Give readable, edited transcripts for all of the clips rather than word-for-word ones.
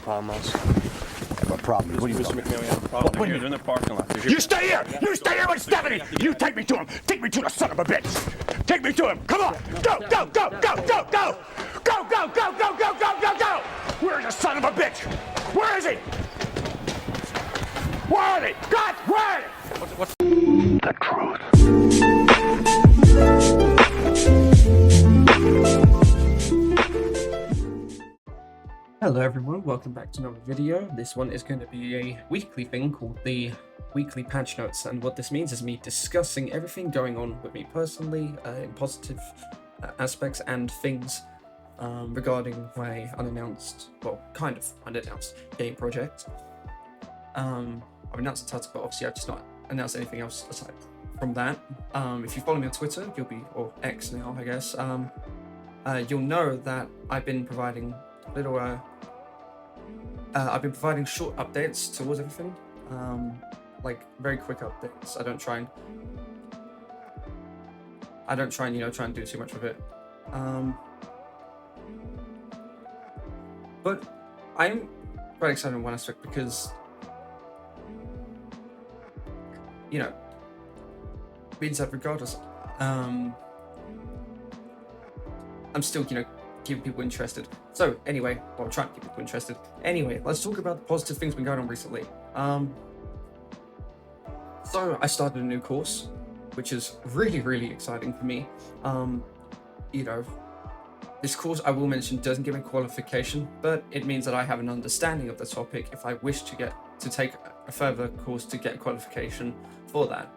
problem, Miles. What problem? What are you Mr. talking McNeil, we have a problem. What They're do here. They're in the parking lot. You stay here! You stay here with Stephanie! You take me to him! Take me to the son of a bitch! Take me to him! Come on! Go, go, go, go, go, go! Go, go, go, go, go, go, go, go! Where's the son of a bitch? Where is he? Where are they? God, where are they? What's The truth. Hello everyone, welcome back to another video. This one is going to be a weekly thing called the weekly patch notes, and what this means is me discussing everything going on with me personally in positive aspects and things regarding my unannounced, well, kind of unannounced game project. I've announced the title, but obviously I've just not announced anything else aside from that. If you follow me on Twitter, you'll be, or X now I guess, you'll know that I've been providing little I've been providing short updates towards everything, like very quick updates. I don't try and try and do too much with it. But I'm quite excited in one aspect because, you know, means that regardless, I'm still, keeping people interested. So anyway, well, I'm trying to keep people interested. Anyway, let's talk about the positive things been going on recently. So I started a new course, which is really, really exciting for me. This course, I will mention, doesn't give me qualification, but it means that I have an understanding of the topic if I wish to take a further course to get qualification for that,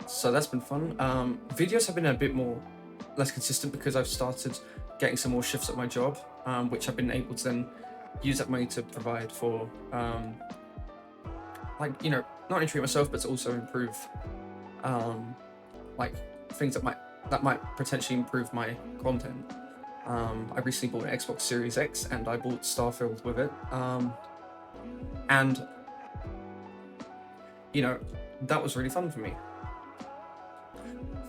So that's been fun. Videos have been a bit less consistent because I've started getting some more shifts at my job, which I've been able to then use that money to provide for, not only treat myself, but to also improve, things that might potentially improve my content. I recently bought an Xbox Series X and I bought Starfield with it, and that was really fun for me.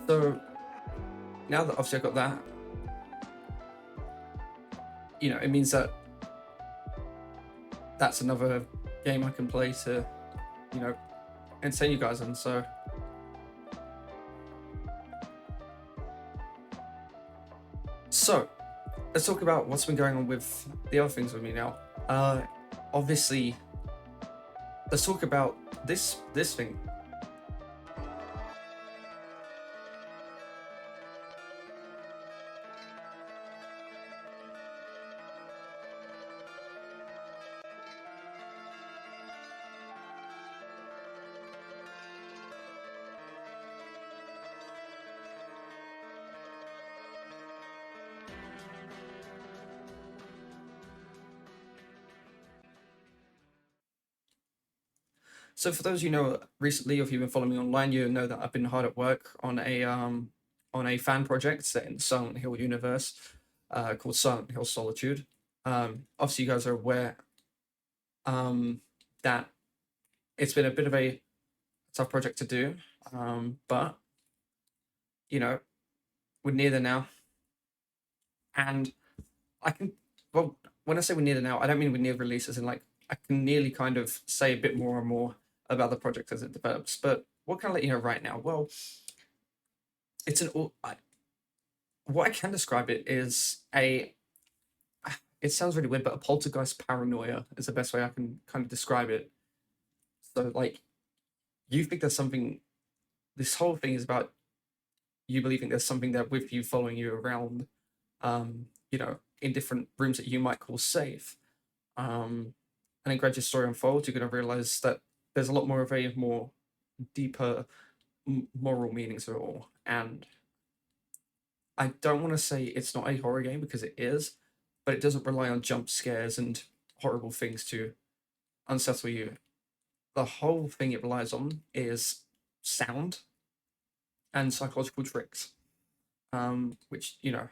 So now that obviously I got that, it means that that's another game I can play to, entertain you guys on. So let's talk about what's been going on with the other things with me now. Obviously, let's talk about this thing. So for those of you who know recently, or if you've been following me online, you know that I've been hard at work on a fan project set in the Silent Hill universe, called Silent Hill Solitude. Obviously, you guys are aware that it's been a bit of a tough project to do, but we're near there now, and when I say we're near there now, I don't mean we're near releases, and I can nearly kind of say a bit more and more about the project as it develops. But what can I let you know right now? Well, what I can describe it is it sounds really weird, but a poltergeist paranoia is the best way I can kind of describe it. So you think there's something, this whole thing is about you believing there's something there with you, following you around, in different rooms that you might call safe. And then as your story unfolds, you're going to realize that there's a lot more of a more deeper moral meaning to it all. And I don't want to say it's not a horror game, because it is, but it doesn't rely on jump scares and horrible things to unsettle you. The whole thing it relies on is sound and psychological tricks, which, I'm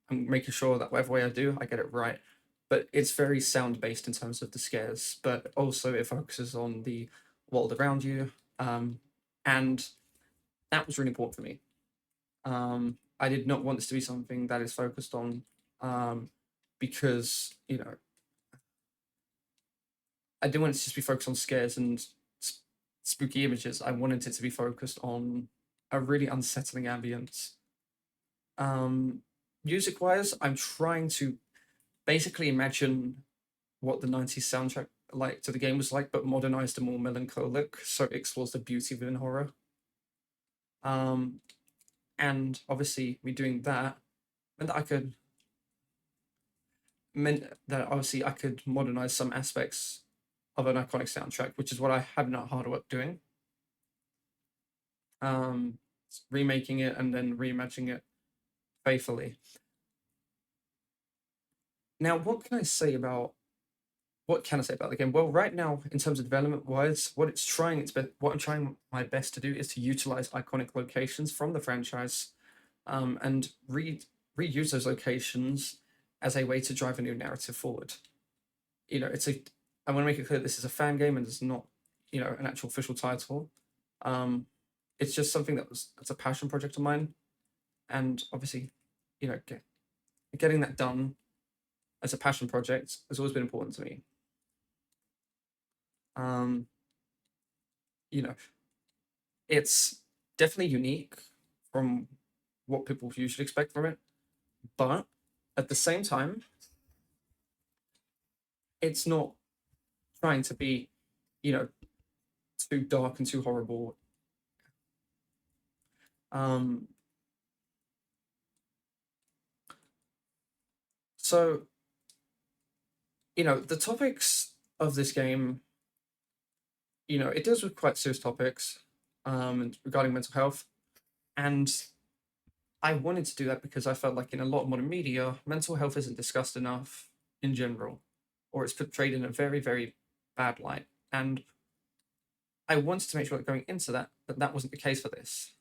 making sure that whatever way I do, I get it right. But it's very sound based in terms of the scares, but also it focuses on the world around you, and that was really important for me. I did not want this to be something that is focused on because I didn't want it to just be focused on scares and spooky images. I wanted it to be focused on a really unsettling ambience. Music wise, I'm trying to basically imagine what the 90s soundtrack like to the game was like, but modernized and more melancholic, so it explores the beauty within horror. And obviously me doing that meant that I could modernize some aspects of an iconic soundtrack, which is what I have not hard work doing. Remaking it and then reimagining it faithfully. Now, what can I say about the game? Well, right now, in terms of development wise, what I'm trying my best to do is to utilize iconic locations from the franchise, and reuse those locations as a way to drive a new narrative forward. I want to make it clear this is a fan game and it's not, an actual official title. It's just something that's a passion project of mine, and obviously, getting that done as a passion project has always been important to me. It's definitely unique from what people usually expect from it, but at the same time, it's not trying to be, too dark and too horrible. So, the topics of this game, it deals with quite serious topics, regarding mental health, and I wanted to do that because I felt like in a lot of modern media, mental health isn't discussed enough in general, or it's portrayed in a very, very bad light. And I wanted to make sure that going into that wasn't the case for this.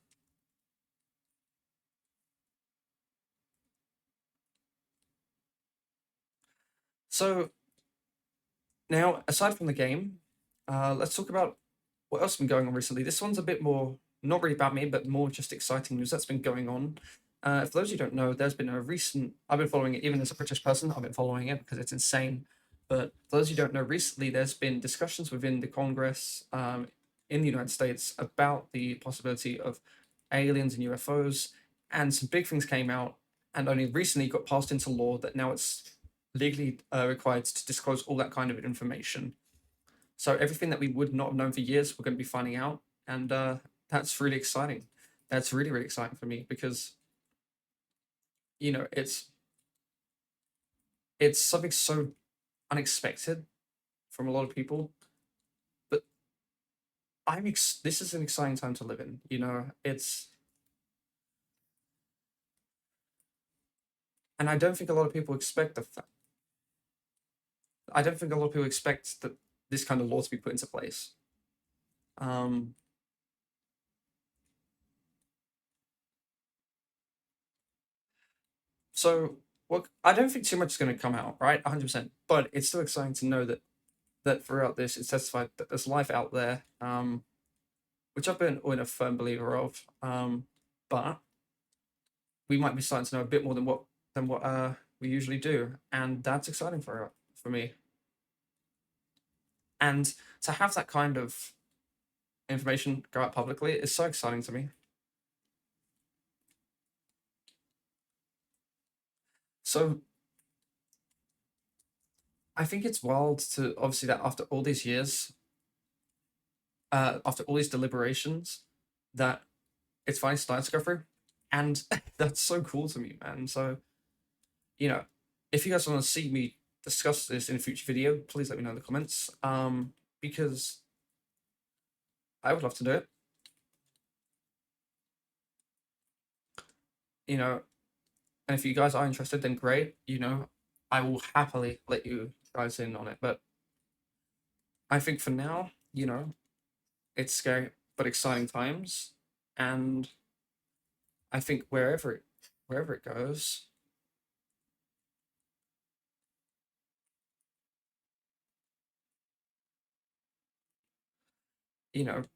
So now, aside from the game, let's talk about what else has been going on recently. This one's a bit more, not really about me, but more just exciting news that's been going on. For those who don't know, there's been I've been following it, even as a British person, I've been following it because it's insane. But for those who don't know, recently there's been discussions within the Congress, in the United States about the possibility of aliens and UFOs, and some big things came out, and only recently got passed into law that now it's legally required to disclose all that kind of information. So everything that we would not have known for years, we're going to be finding out, and that's really exciting. That's really, really exciting for me because it's something so unexpected from a lot of people, but this is an exciting time to live in. And I don't think a lot of people expect I don't think a lot of people expect that this kind of law to be put into place. So, I don't think too much is going to come out, right? 100%. But it's still exciting to know that throughout this, it's testified that there's life out there, which I've been a firm believer of. But we might be starting to know a bit more than what we usually do, and that's exciting for me. And to have that kind of information go out publicly is so exciting to me. So I think it's wild to obviously that after all these years, after all these deliberations, that it's finally starting to go through, and that's so cool to me, man. So, if you guys want to see me discuss this in a future video, please let me know in the comments, because I would love to do it. And if you guys are interested, then great. I will happily let you guys in on it. But I think for now, it's scary but exciting times, and I think wherever it goes,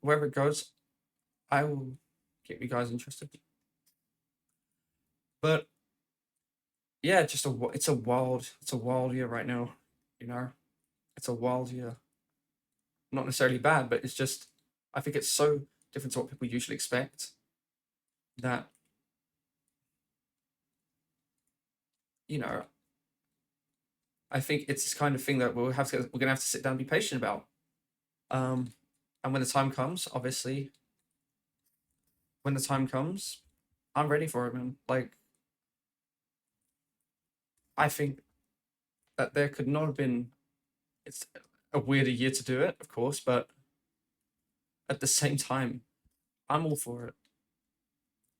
wherever it goes, I will get you guys interested. But yeah, just it's a wild year right now. You know, it's a wild year. Not necessarily bad, but it's just I think it's so different to what people usually expect that you know I think it's this kind of thing that we're gonna have to sit down and be patient about. Um, and when the time comes, obviously, when the time comes, I'm ready for it, man. Like I think that there could not have been. It's a weirder year to do it, of course, but at the same time, I'm all for it.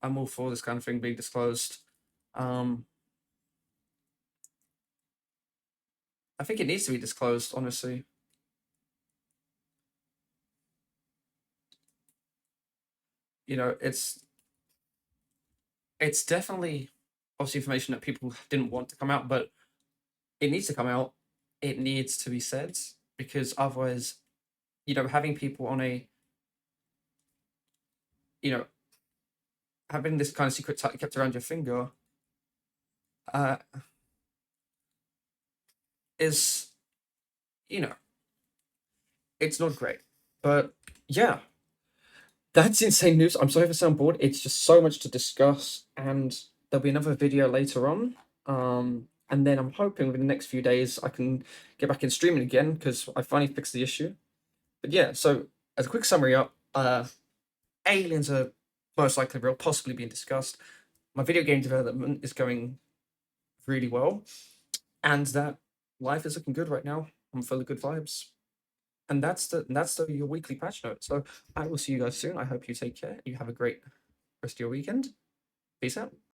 I'm all for this kind of thing being disclosed. Um, I think it needs to be disclosed, honestly. You know, it's definitely obviously information that people didn't want to come out, but it needs to come out. It needs to be said because otherwise, having people on a, you know, having this kind of secret tightly kept around your finger, uh, is, you know, it's not great. But yeah, that's insane news. I'm sorry if I sound bored. It's just so much to discuss, and there'll be another video later on. And then I'm hoping within the next few days I can get back in streaming again because I finally fixed the issue. But yeah, so as a quick summary up, aliens are most likely real, possibly being discussed. My video game development is going really well, and that life is looking good right now. I'm full of good vibes. And that's your weekly patch note. So I will see you guys soon. I hope you take care. You have a great rest of your weekend. Peace out.